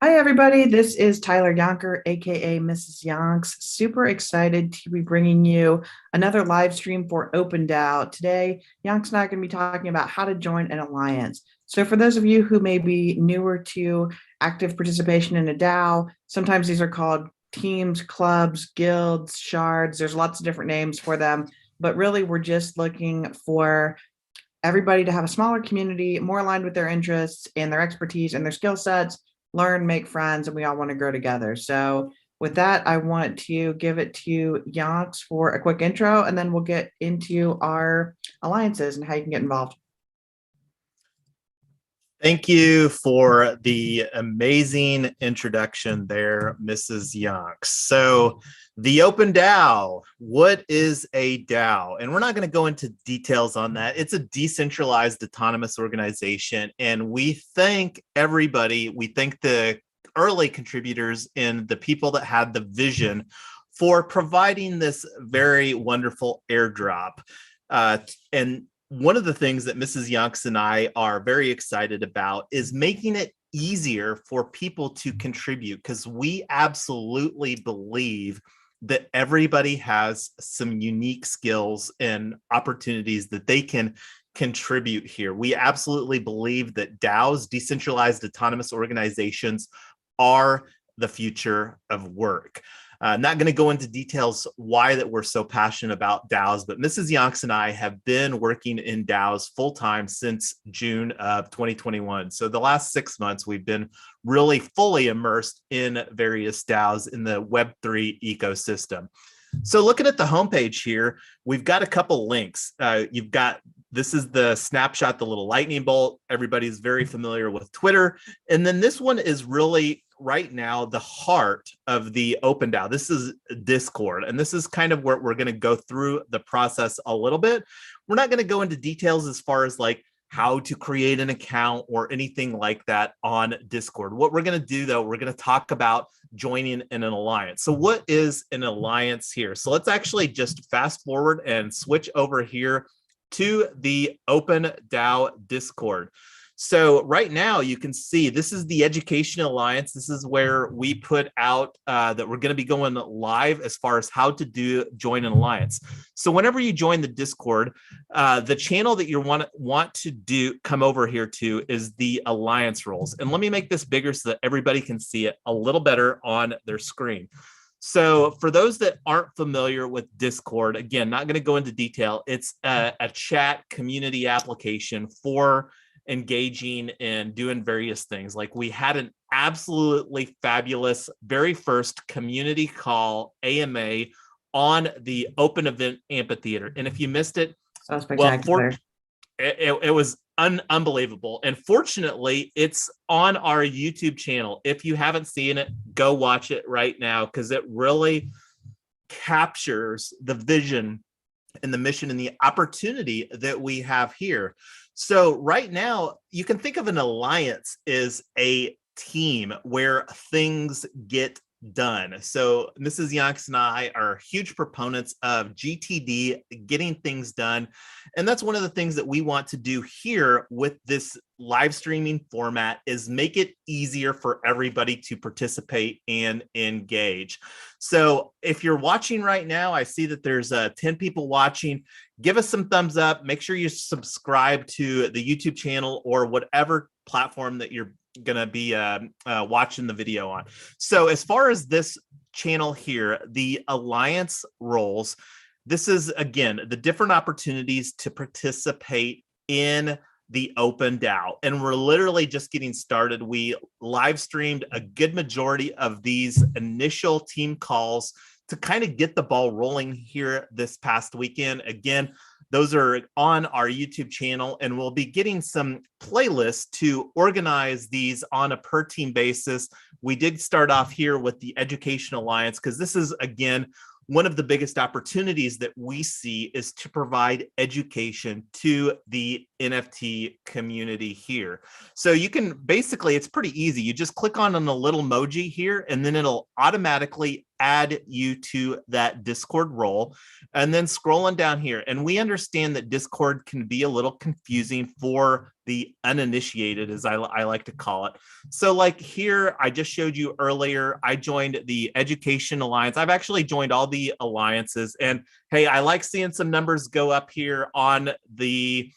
Hi, everybody. This is Tyler Yonker, aka Mrs. Yonks. Super excited to be bringing you another live stream for Open DAO. Today, Yonks and I are going to be talking about how to join an alliance. So, for those of you who may be newer to active participation in a DAO, sometimes these are called teams, clubs, guilds, shards. There's lots of different names for them, but really, we're just looking for everybody to have a smaller community, more aligned with their interests and their expertise and their skill sets, learn, make friends, and we all want to grow together. So with that, I want to give it to Yonks for a quick intro, and then we'll get into our alliances and how you can get involved. Thank you for the amazing introduction there, Mrs. Yonks. So the Open DAO, what is a DAO? And we're not going to go into details on that. It's a decentralized autonomous organization. And we thank everybody. We thank the early contributors and the people that had the vision for providing this very wonderful airdrop. And one of the things that Mrs. Yonks and I are very excited about is making it easier for people to contribute, because we absolutely believe that everybody has some unique skills and opportunities that they can contribute here. We absolutely believe that DAOs, decentralized autonomous organizations, are the future of work. Not going to go into details why that we're so passionate about DAOs, but Mrs. Yonks and I have been working in DAOs full-time since June of 2021. So the last 6 months, we've been really fully immersed in various DAOs in the Web3 ecosystem. So looking at the homepage here, we've got a couple links. This is the snapshot, the little lightning bolt. Everybody's very familiar with Twitter. And then this one is really right now the heart of the Open DAO. This is Discord, and this is kind of where we're going to go through the process a little bit. We're not going to go into details as far as like how to create an account or anything like that on Discord. What we're going to do, though, we're going to talk about joining in an alliance. So what is an alliance here? So let's actually just fast forward and switch over here to the Open DAO Discord. So right now you can see this is the Education Alliance. This is where we put out that we're going to be going live as far as how to join an alliance. So whenever you join the Discord, the channel that you want to come over here to is the alliance roles. And let me make this bigger so that everybody can see it a little better on their screen. So for those that aren't familiar with Discord, again, not going to go into detail. It's a chat community application for engaging and doing various things. Like we had an absolutely fabulous very first community call AMA on the Open Event Amphitheater. And if you missed it, So spectacular. it was unbelievable. And fortunately, it's on our YouTube channel. If you haven't seen it, go watch it right now, because it really captures the vision and the mission and the opportunity that we have here. So right now, you can think of an alliance as a team where things get done. So Mrs. Yonks and I are huge proponents of GTD, getting things done. And that's one of the things that we want to do here with this live streaming format, is make it easier for everybody to participate and engage. So if you're watching right now, I see that there's 10 people watching. Give us some thumbs up. Make sure you subscribe to the YouTube channel or whatever platform that you're going to be watching the video on. So as far as this channel here, the alliance roles, this is, again, the different opportunities to participate in the Open DAO. And we're literally just getting started. We live streamed a good majority of these initial team calls to kind of get the ball rolling here this past weekend. Again, those are on our YouTube channel, and we'll be getting some playlists to organize these on a per team basis. We did start off here with the Education Alliance, because this is, again, one of the biggest opportunities that we see is to provide education to the NFT community here. So you can basically, it's pretty easy. You just click on the little emoji here, and then it'll automatically add you to that Discord role. And then scrolling down here, and we understand that Discord can be a little confusing for the uninitiated, as I like to call it. So like here, I just showed you earlier, I joined the Education Alliance. I've actually joined all the alliances, and hey, I like seeing some numbers go up here on the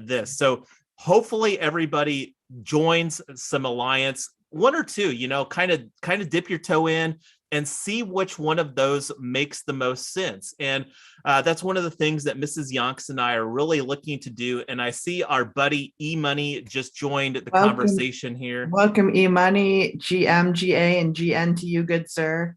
this. So hopefully everybody joins some alliance, one or two, you know, kind of dip your toe in and see which one of those makes the most sense. And that's one of the things that Mrs. Yonks and I are really looking to do. And I see our buddy E-Money just joined the conversation here. Welcome, E-Money, GM, GA, and GN to you, good sir.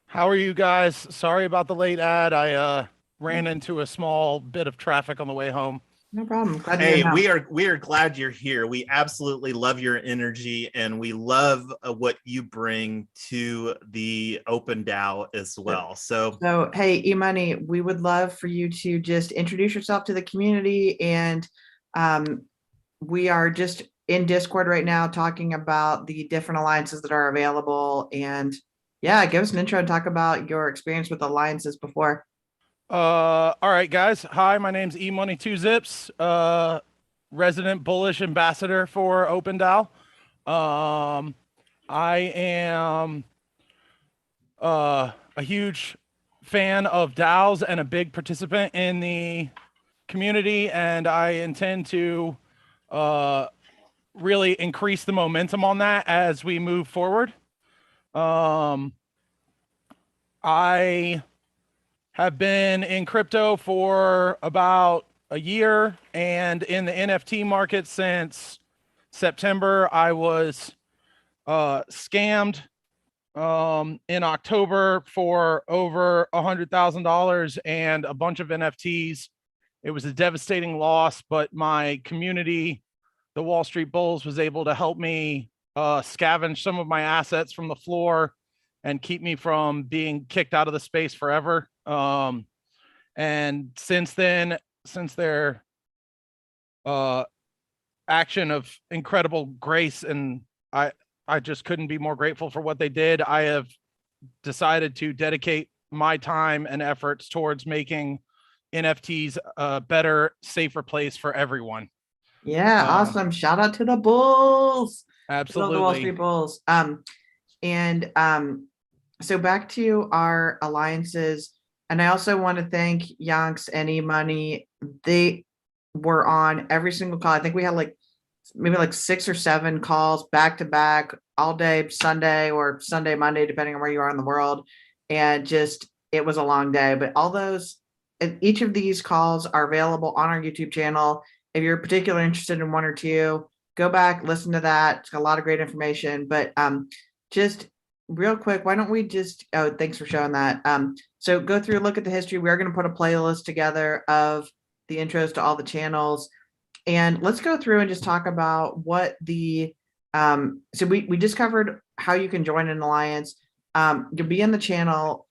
How are you guys? Sorry about the late ad. I ran into a small bit of traffic on the way home. No problem. Hey, we are glad you're here. We absolutely love your energy, and we love what you bring to the Open DAO as well. So hey, E-Money, we would love for you to just introduce yourself to the community, and we are just in Discord right now talking about the different alliances that are available. And yeah, give us an intro and talk about your experience with alliances before. All right, guys. Hi, my name's E-Money 2Zips, resident bullish ambassador for Open DAO. I am a huge fan of DAOs and a big participant in the community, and I intend to really increase the momentum on that as we move forward. I have been in crypto for about a year and in the NFT market since September. I was scammed in October for over $100,000 and a bunch of NFTs. It was a devastating loss, but my community, the Wall Street Bulls, was able to help me scavenge some of my assets from the floor and keep me from being kicked out of the space forever. And since then, since their action of incredible grace, and I just couldn't be more grateful for what they did, I have decided to dedicate my time and efforts towards making NFTs a better, safer place for everyone. Yeah, awesome. Shout out to the Bulls. Absolutely. The Wall Street Bulls. So back to our alliances. And I also want to thank Yonks and E-Money. They were on every single call. I think we had maybe 6 or 7 calls back to back all day, Sunday or Sunday, Monday, depending on where you are in the world. And just, it was a long day, but each of these calls are available on our YouTube channel. If you're particularly interested in one or two, go back, listen to that. It's got a lot of great information, but just real quick, why don't we just, oh, thanks for showing that. So go through, look at the history. We are going to put a playlist together of the intros to all the channels. And let's go through and just talk about what the, so we just covered how you can join an alliance. You'll be in the channel.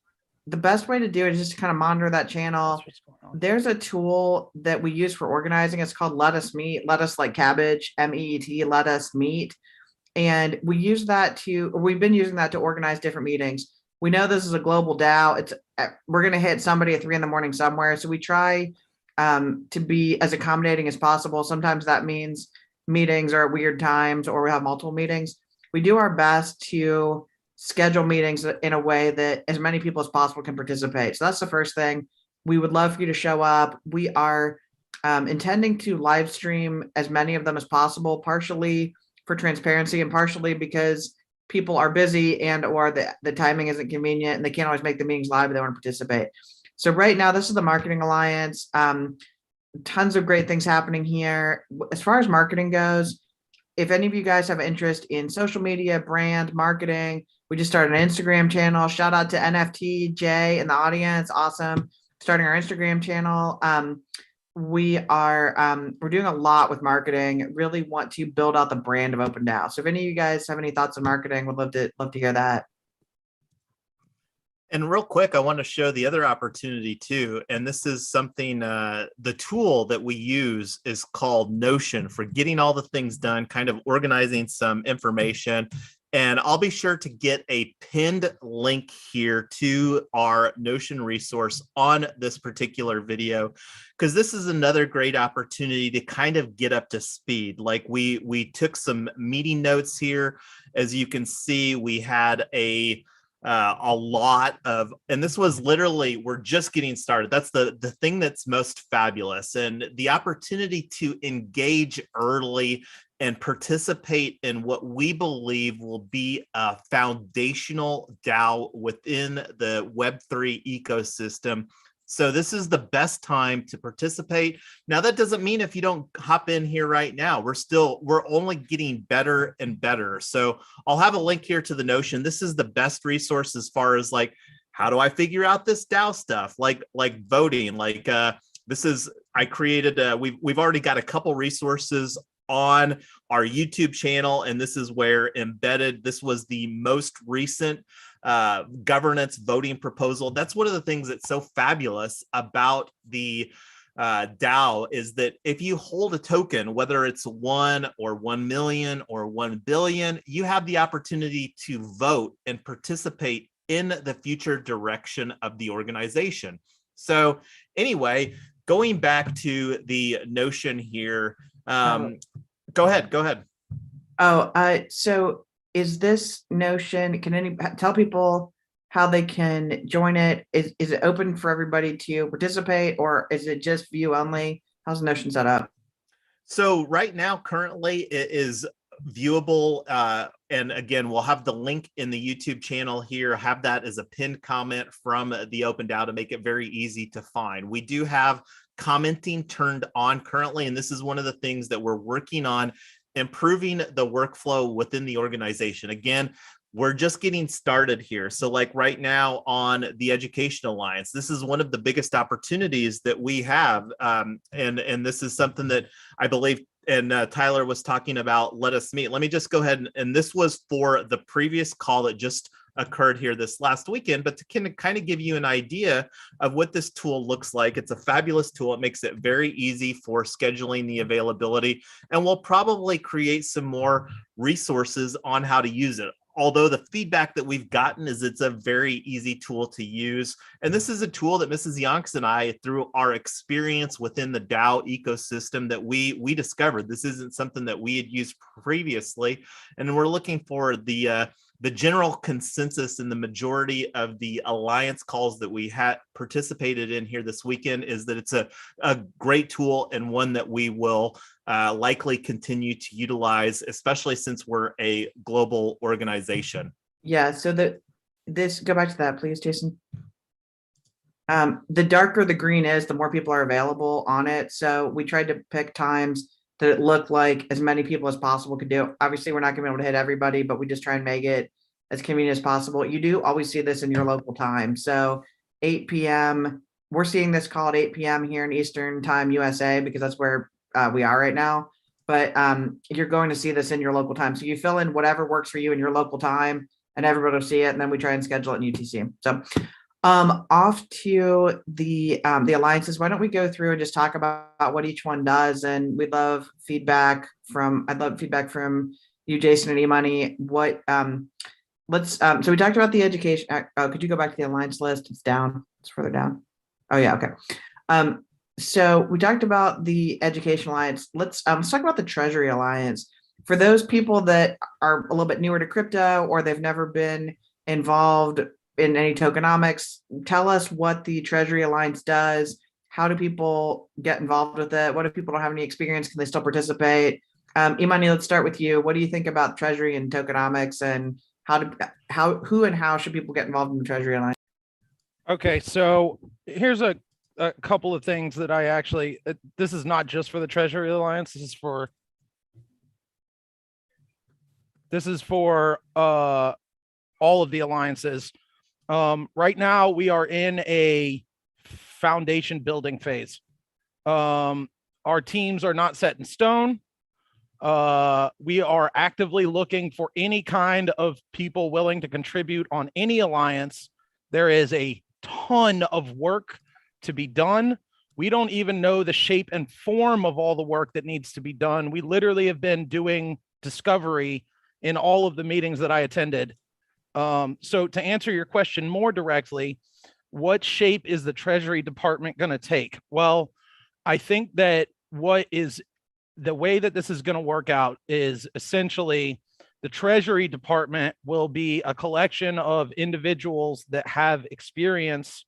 The best way to do it is just to kind of monitor that channel. There's a tool that we use for organizing. It's called Let Us Meet. Let Us like cabbage, MEET, Let Us Meet. And we've been using that to organize different meetings. We know this is a global DAO. We're going to hit somebody at 3 a.m. somewhere. So we try to be as accommodating as possible. Sometimes that means meetings are at weird times or we have multiple meetings. We do our best to schedule meetings in a way that as many people as possible can participate. So that's the first thing. We would love for you to show up. We are intending to live stream as many of them as possible, partially for transparency and partially because people are busy and or the timing isn't convenient and they can't always make the meetings live, but they want to participate. So right now, this is the Marketing Alliance. Tons of great things happening here. As far as marketing goes, if any of you guys have interest in social media, brand, marketing, we just started an Instagram channel. Shout out to NFT Jay in the audience. Awesome. Starting our Instagram channel. We're doing a lot with marketing. Really want to build out the brand of Open DAO. So if any of you guys have any thoughts on marketing, would love to hear that. And real quick, I want to show the other opportunity too. And this is something, the tool that we use is called Notion for getting all the things done, kind of organizing some information. And I'll be sure to get a pinned link here to our Notion resource on this particular video, because this is another great opportunity to kind of get up to speed. Like we took some meeting notes here. As you can see, we had a lot of, and this was literally, we're just getting started. That's the thing that's most fabulous, and the opportunity to engage early and participate in what we believe will be a foundational DAO within the Web3 ecosystem. So this is the best time to participate. Now, that doesn't mean if you don't hop in here right now, we're only getting better and better. So I'll have a link here to the Notion. This is the best resource as far as like, how do I figure out this DAO stuff? Like voting, I created, we've already got a couple resources on our YouTube channel, and this is where embedded, this was the most recent governance voting proposal. That's one of the things that's so fabulous about the DAO, is that if you hold a token, whether it's 1 or 1 million or 1 billion, you have the opportunity to vote and participate in the future direction of the organization. So anyway, going back to the Notion here, go ahead. So is this Notion, can any tell people how they can join it? Is it open for everybody to participate, or is it just view only? How's Notion set up? So right now, currently it is viewable. And again, we'll have the link in the YouTube channel here, have that as a pinned comment from the Open DAO to make it very easy to find. We do have commenting turned on currently, and this is one of the things that we're working on, improving the workflow within the organization. Again, we're just getting started here. So like right now on the Education Alliance, this is one of the biggest opportunities that we have. And this is something that I believe, and Tyler was talking about, let us meet. Let me just go ahead, and this was for the previous call that just occurred here this last weekend, but to kind of give you an idea of what this tool looks like. It's a fabulous tool. It makes it very easy for scheduling the availability, and we'll probably create some more resources on how to use it. Although the feedback that we've gotten is it's a very easy tool to use. And this is a tool that Mrs. Yonks and I, through our experience within the DAO ecosystem, that we discovered. This isn't something that we had used previously. And we're looking for the general consensus in the majority of the alliance calls that we had participated in here this weekend is that it's a great tool, and one that we will likely continue to utilize, especially since we're a global organization. Yeah, so go back to that, please, Jason. The darker the green is, the more people are available on it. So we tried to pick times that it looked like as many people as possible could do. Obviously, we're not gonna be able to hit everybody, but we just try and make it as convenient as possible. You do always see this in your local time. So 8 p.m., we're seeing this call at 8 p.m. here in Eastern Time, USA, because that's where we are right now. But you're going to see this in your local time. So you fill in whatever works for you in your local time, and everybody will see it. And then we try and schedule it in UTC. So off to the alliances. Why don't we go through and just talk about what each one does? And we'd love feedback from, I'd love feedback from you, Jason, and eMoney. What so we talked about the education. Could you go back to the alliance list? It's down. It's further down. Oh yeah, okay. So we talked about the Education Alliance. Let's talk about the Treasury Alliance. For those people that are a little bit newer to crypto, or they've never been involved in any tokenomics, tell us what the Treasury Alliance does. How do people get involved with it? What if people don't have any experience? Can they still participate? eMoney, let's start with you. What do you think about Treasury and tokenomics, and who and how should people get involved in the Treasury Alliance? Okay, so here's a couple of things that I actually, this is not just for the Treasury Alliance. This is for all of the alliances. Right now we are in a foundation building phase. Our teams are not set in stone. We are actively looking for any kind of people willing to contribute on any alliance. There is a ton of work to be done. We don't even know the shape and form of all the work that needs to be done. We literally have been doing discovery in all of the meetings that I attended. So to answer your question more directly, what shape is the Treasury Department going to take? Well, I think that the way that this is going to work out is essentially the Treasury Department will be a collection of individuals that have experience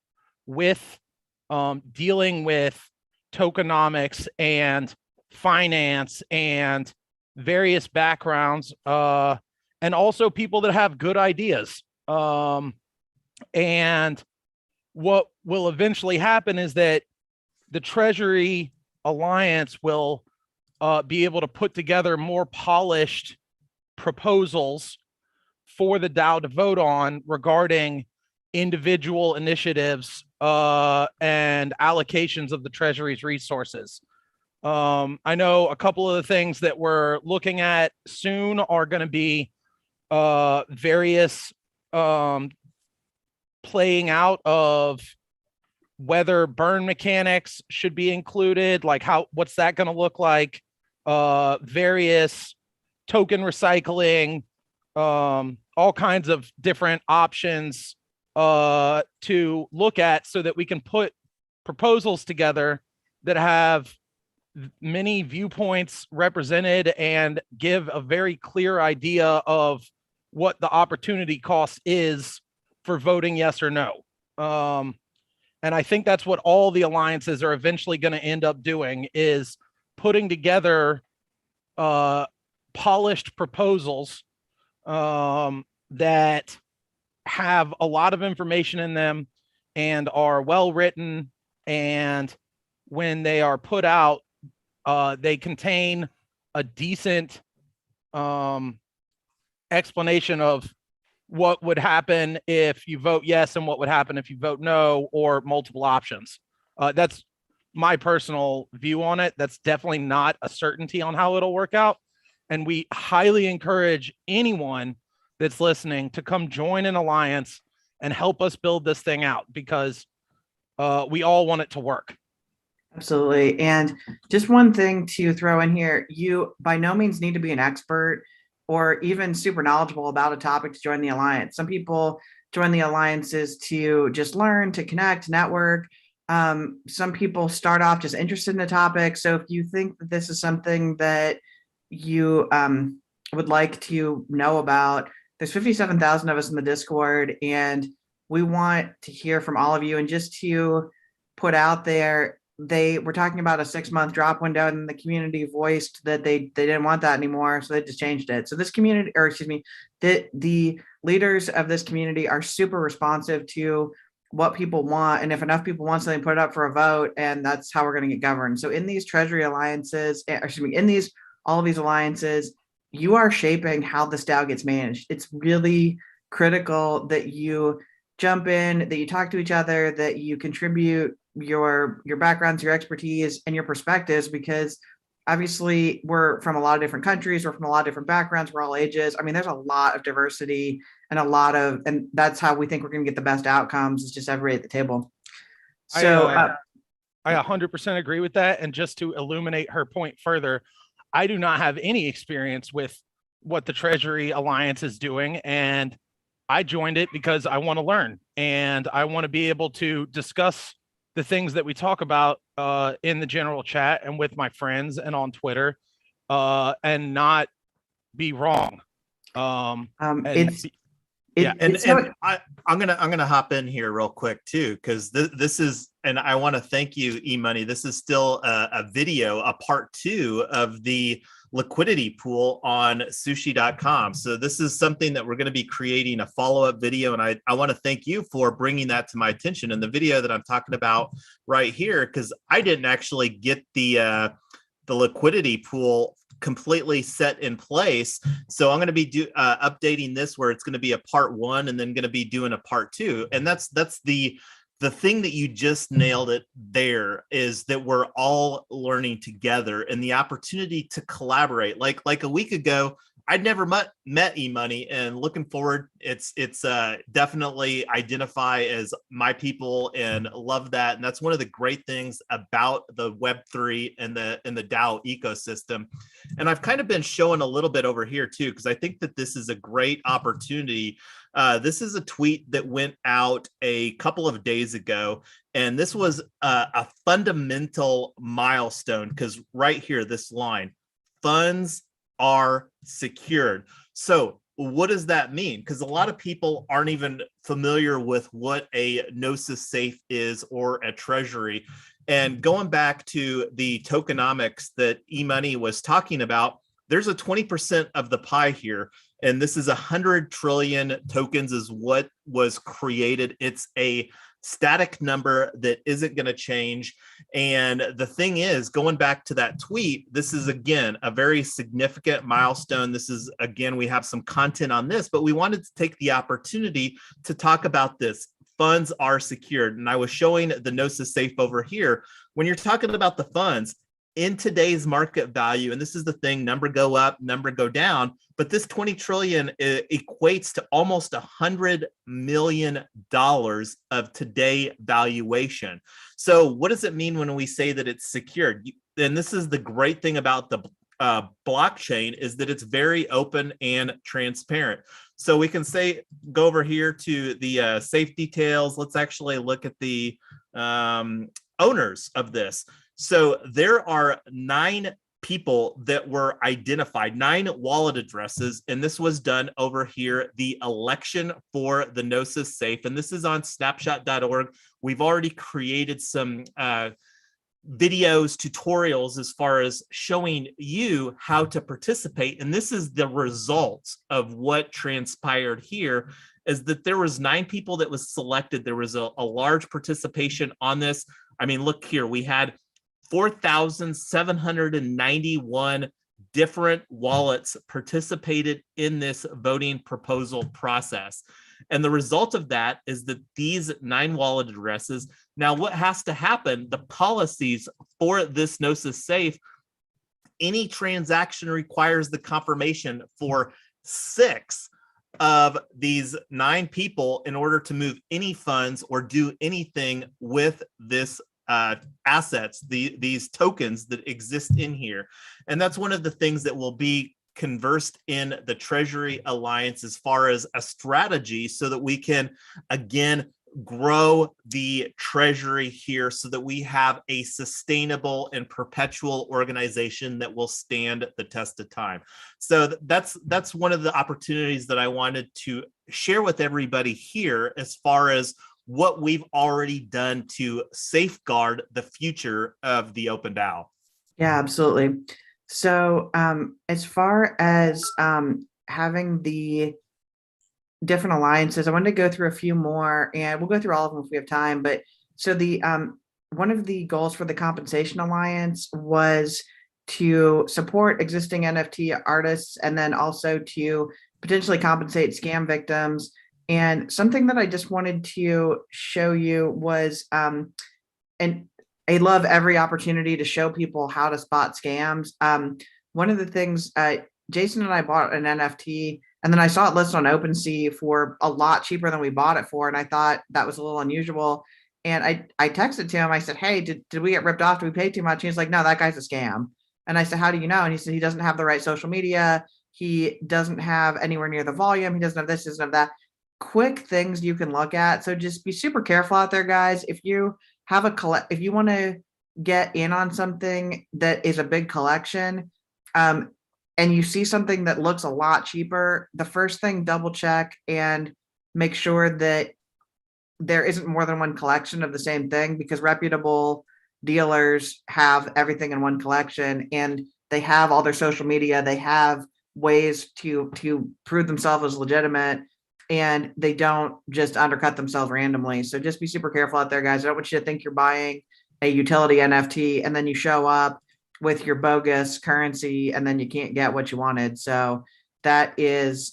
with dealing with tokenomics and finance and various backgrounds, and also people that have good ideas. And what will eventually happen is that the Treasury Alliance will be able to put together more polished proposals for the DAO to vote on regarding individual initiatives and allocations of the Treasury's resources. I know a couple of the things that we're looking at soon are going to be various playing out of whether burn mechanics should be included, like what's that going to look like, various token recycling, all kinds of different options to look at so that we can put proposals together that have many viewpoints represented and give a very clear idea of what the opportunity cost is for voting yes or no. And I think that's what all the alliances are eventually going to end up doing, is putting together polished proposals that have a lot of information in them and are well written, and when they are put out, they contain a decent explanation of what would happen if you vote yes and what would happen if you vote no, or multiple options. That's my personal view on it. That's definitely not a certainty on how it'll work out. And we highly encourage anyone that's listening to come join an alliance and help us build this thing out, because we all want it to work. Absolutely. And just one thing to throw in here, you by no means need to be an expert or even super knowledgeable about a topic to join the alliance. Some people join the alliances to just learn, to connect, network. Some people start off just interested in the topic. So if you think that this is something that you would like to know about, there's 57,000 of us in the Discord, and we want to hear from all of you. And just to put out there, they were talking about a 6-month drop window, and the community voiced that they didn't want that anymore, so they just changed it. So this community, or excuse me, the leaders of this community are super responsive to what people want, and if enough people want something, put it up for a vote, and that's how we're going to get governed. So in these Treasury alliances, excuse me, in all of these alliances, you are shaping how this DAO gets managed. It's really critical that you jump in, that you talk to each other, that you contribute your backgrounds, your expertise, and your perspectives, because obviously we're from a lot of different countries, we're from a lot of different backgrounds, we're all ages. I mean, there's a lot of diversity and that's how we think we're going to get the best outcomes, is just everybody at the table. So I 100% agree with that. And just to illuminate her point further, I do not have any experience with what the Treasury Alliance is doing, and I joined it because I want to learn and I want to be able to discuss the things that we talk about in the general chat and with my friends and on Twitter, and not be wrong. I'm gonna hop in here real quick too, because this is, and I want to thank you, E-Money. This is still a video, a part 2 of the liquidity pool on sushi.com. So this is something that we're going to be creating a follow-up video, and I want to thank you for bringing that to my attention. And the video that I'm talking about right here, because I didn't actually get the liquidity pool completely set in place. So I'm going to be updating this, where it's going to be a part 1 and then going to be doing a part 2. And that's the thing that you just nailed it there, is that we're all learning together, and the opportunity to collaborate. Like a week ago, I'd never met eMoney, and looking forward. It's definitely identify as my people and love that. And that's one of the great things about the Web3 and the DAO ecosystem. And I've kind of been showing a little bit over here too, because I think that this is a great opportunity. This is a tweet that went out a couple of days ago, and this was a fundamental milestone, because right here, this line, funds are secured. So what does that mean? Because a lot of people aren't even familiar with what a Gnosis safe is or a treasury. And going back to the tokenomics that eMoney was talking about, there's a 20% of the pie here. And this is 100 trillion tokens is what was created. It's a static number that isn't going to change. And the thing is, going back to that tweet, this is, again, a very significant milestone. This is, again, we have some content on this, but we wanted to take the opportunity to talk about this. Funds are secured. And I was showing the Gnosis safe over here. When you're talking about the funds, in today's market value, and this is the thing, number go up, number go down, but this 20 trillion equates to almost $100 million of today valuation. So what does it mean when we say that it's secured? And this is the great thing about the blockchain, is that it's very open and transparent. So we can say, go over here to the safe details. Let's actually look at the owners of this. So there are 9 people that were identified, 9 wallet addresses, and this was done over here, the election for the Gnosis safe, and this is on snapshot.org. We've already created some videos, tutorials, as far as showing you how to participate, and this is the results of what transpired here, is that there was 9 people that was selected. There was a large participation on this. I mean, look here, we had 4,791 different wallets participated in this voting proposal process. And the result of that is that these 9 wallet addresses, now what has to happen, the policies for this Gnosis safe, any transaction requires the confirmation for 6 of these 9 people in order to move any funds or do anything with this assets, these tokens that exist in here. And that's one of the things that will be conversed in the Treasury Alliance as far as a strategy, so that we can, again, grow the Treasury here, so that we have a sustainable and perpetual organization that will stand the test of time. So that's one of the opportunities that I wanted to share with everybody here, as far as what we've already done to safeguard the future of the Open DAO. Yeah, absolutely. So as far as having the different alliances, I wanted to go through a few more, and we'll go through all of them if we have time. But so the one of the goals for the Compensation Alliance was to support existing NFT artists, and then also to potentially compensate scam victims. And something that I just wanted to show you was, and I love every opportunity to show people how to spot scams. One of the things, Jason and I bought an NFT, and then I saw it listed on OpenSea for a lot cheaper than we bought it for, and I thought that was a little unusual. And I texted to him, I said, hey, did we get ripped off? Did we pay too much? He's like, no, that guy's a scam. And I said, how do you know? And he said, he doesn't have the right social media. He doesn't have anywhere near the volume. He doesn't have this, doesn't have that. Quick things you can look at. So just be super careful out there, guys. If you have if you want to get in on something that is a big collection, and you see something that looks a lot cheaper, the first thing, double check and make sure that there isn't more than one collection of the same thing, because reputable dealers have everything in one collection, and they have all their social media. They have ways to prove themselves as legitimate, and they don't just undercut themselves randomly. So just be super careful out there, guys. I don't want you to think you're buying a utility NFT and then you show up with your bogus currency and then you can't get what you wanted. So that is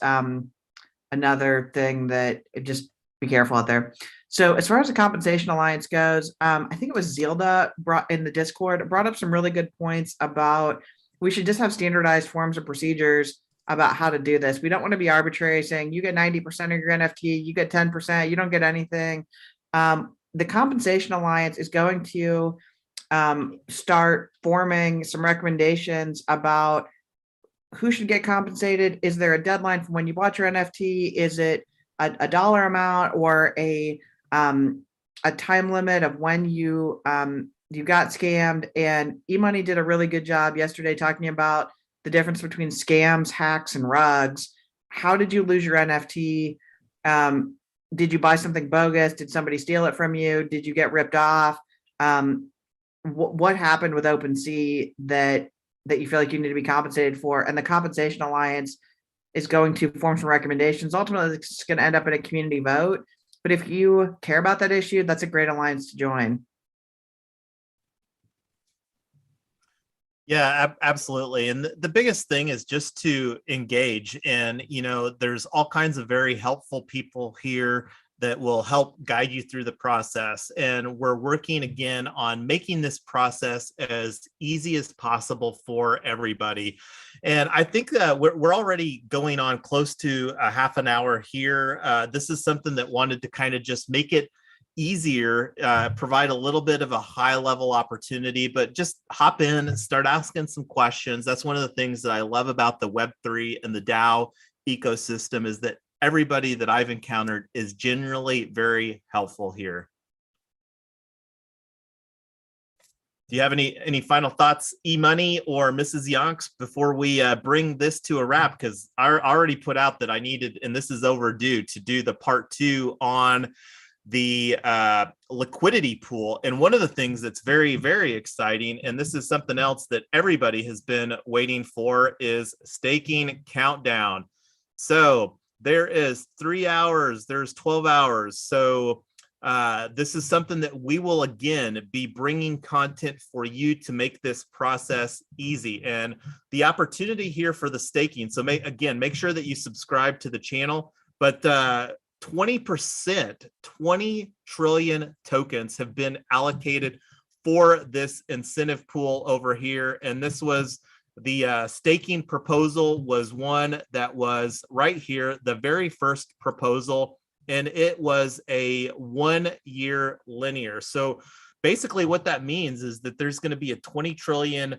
another thing that just be careful out there. So as far as the Compensation Alliance goes, I think it was Zilda brought in the Discord, brought up some really good points about we should just have standardized forms and procedures about how to do this. We don't want to be arbitrary saying you get 90% of your NFT, you get 10%, you don't get anything. The Compensation Alliance is going to start forming some recommendations about who should get compensated. Is there a deadline for when you bought your NFT? Is it a dollar amount or a time limit of when you got scammed? And eMoney did a really good job yesterday talking about the difference between scams, hacks, and rugs. How did you lose your NFT? Did you buy something bogus? Did somebody steal it from you? Did you get ripped off? What happened with OpenSea that you feel like you need to be compensated for? And the Compensation Alliance is going to form some recommendations. Ultimately, it's going to end up in a community vote. But if you care about that issue, that's a great alliance to join. Yeah, absolutely. And the biggest thing is just to engage. And, you know, there's all kinds of very helpful people here that will help guide you through the process. And we're working again on making this process as easy as possible for everybody. And I think we're already going on close to a half an hour here. This is something that wanted to kind of just make it easier, provide a little bit of a high level opportunity, but just hop in and start asking some questions. That's one of the things that I love about the Web3 and the DAO ecosystem, is that everybody that I've encountered is generally very helpful here. Do you have any final thoughts, eMoney or Mrs. Yonks, before we bring this to a wrap? Because I already put out that I needed, and this is overdue, to do the part 2 on the liquidity pool. And one of the things that's very, very exciting, and this is something else that everybody has been waiting for, is staking countdown. So there is 3 hours, there's 12 hours. So this is something that we will again be bringing content for you to make this process easy. And the opportunity here for the staking, so make sure that you subscribe to the channel, but 20%, 20 trillion tokens have been allocated for this incentive pool over here. And this was the staking proposal, was one that was right here, the very first proposal, and it was a 1-year linear. So basically what that means is that there's going to be a 20 trillion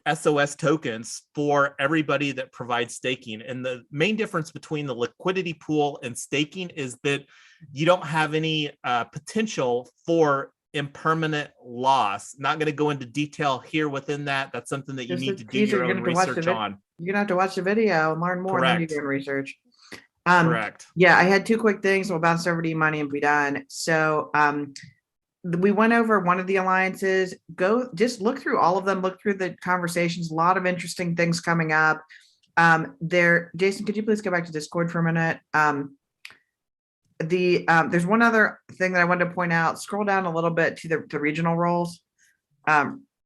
SOS tokens for everybody that provides staking. And the main difference between the liquidity pool and staking is that you don't have any potential for impermanent loss. Not going to go into detail here within that. That's something that you need to do your own research on. You're going to have to watch the video and learn more, and then you do research. Correct. Yeah, I had 2 quick things. We'll bounce over to eMoney and be done. So we went over one of the alliances. Go just look through all of them, look through the conversations, a lot of interesting things coming up there. Jason, could you please go back to Discord for a minute? There's one other thing that I wanted to point out. Scroll down a little bit to the regional roles.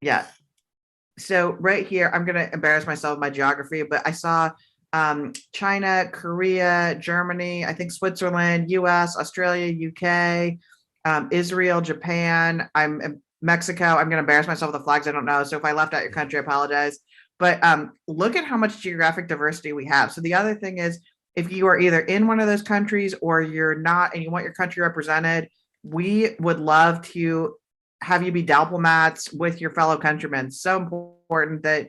Yeah. So right here, I'm going to embarrass myself with my geography, but I saw China, Korea, Germany, I think Switzerland, US, Australia, UK, Israel, Japan, Mexico. I'm going to embarrass myself with the flags I don't know. So if I left out your country, I apologize. But look at how much geographic diversity we have. So the other thing is, if you are either in one of those countries or you're not and you want your country represented, we would love to have you be diplomats with your fellow countrymen. It's so important that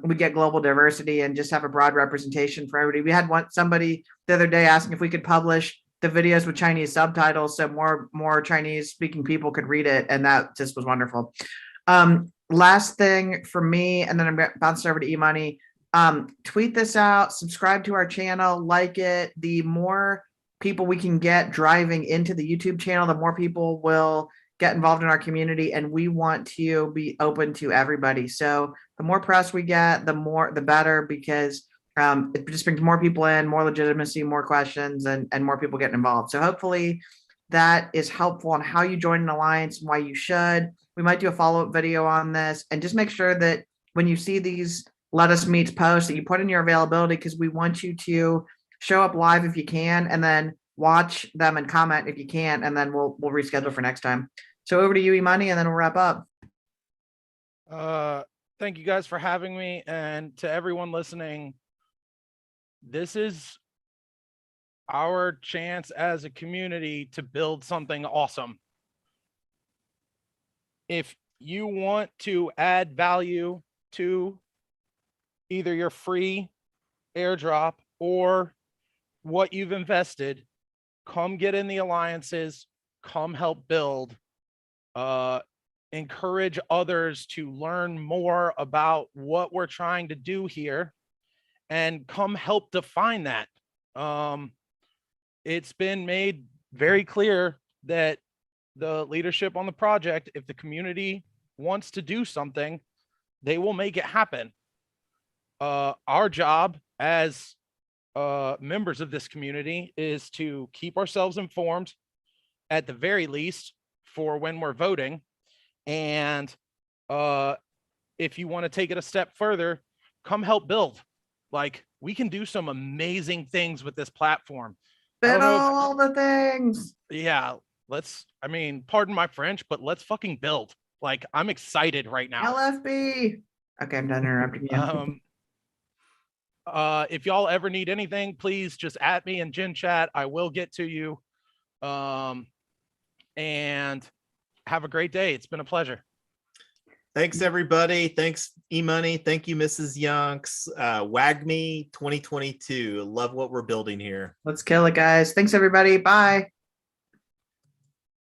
we get global diversity and just have a broad representation for everybody. We had somebody the other day asking if we could publish the videos with Chinese subtitles so more Chinese speaking people could read it, and that just was wonderful. Last thing for me, and then I'm bouncing over to eMoney. Tweet this out, subscribe to our channel, like it. The more people we can get driving into the YouTube channel, the more people will get involved in our community, and we want to be open to everybody. So the more press we get, the better, because it just brings more people in, more legitimacy, more questions, and more people getting involved. So hopefully that is helpful on how you join an alliance and why you should. We might do a follow-up video on this, and just make sure that when you see these Let Us Meets posts, that you put in your availability, because we want you to show up live if you can, and then watch them and comment if you can't, and then we'll reschedule for next time. So over to you, eMoney, and then we'll wrap up. Thank you guys for having me, and to everyone listening, this is our chance as a community to build something awesome. If you want to add value to either your free airdrop or what you've invested, come get in the alliances, come help build, encourage others to learn more about what we're trying to do here, and come help define that. It's been made very clear that the leadership on the project, if the community wants to do something, they will make it happen. Our job as members of this community is to keep ourselves informed, at the very least, for when we're voting. And if you want to take it a step further, come help build. Like, we can do some amazing things with this platform. Bid all the things. Yeah, I mean, pardon my French, but let's fucking build. Like, I'm excited right now. LFB. Okay, I'm done interrupting you. If y'all ever need anything, please just at me in Gen Chat. I will get to you. And have a great day. It's been a pleasure. Thanks, everybody. Thanks, eMoney. Thank you, Mrs. Yonks. WAGME 2022. Love what we're building here. Let's kill it, guys. Thanks, everybody. Bye.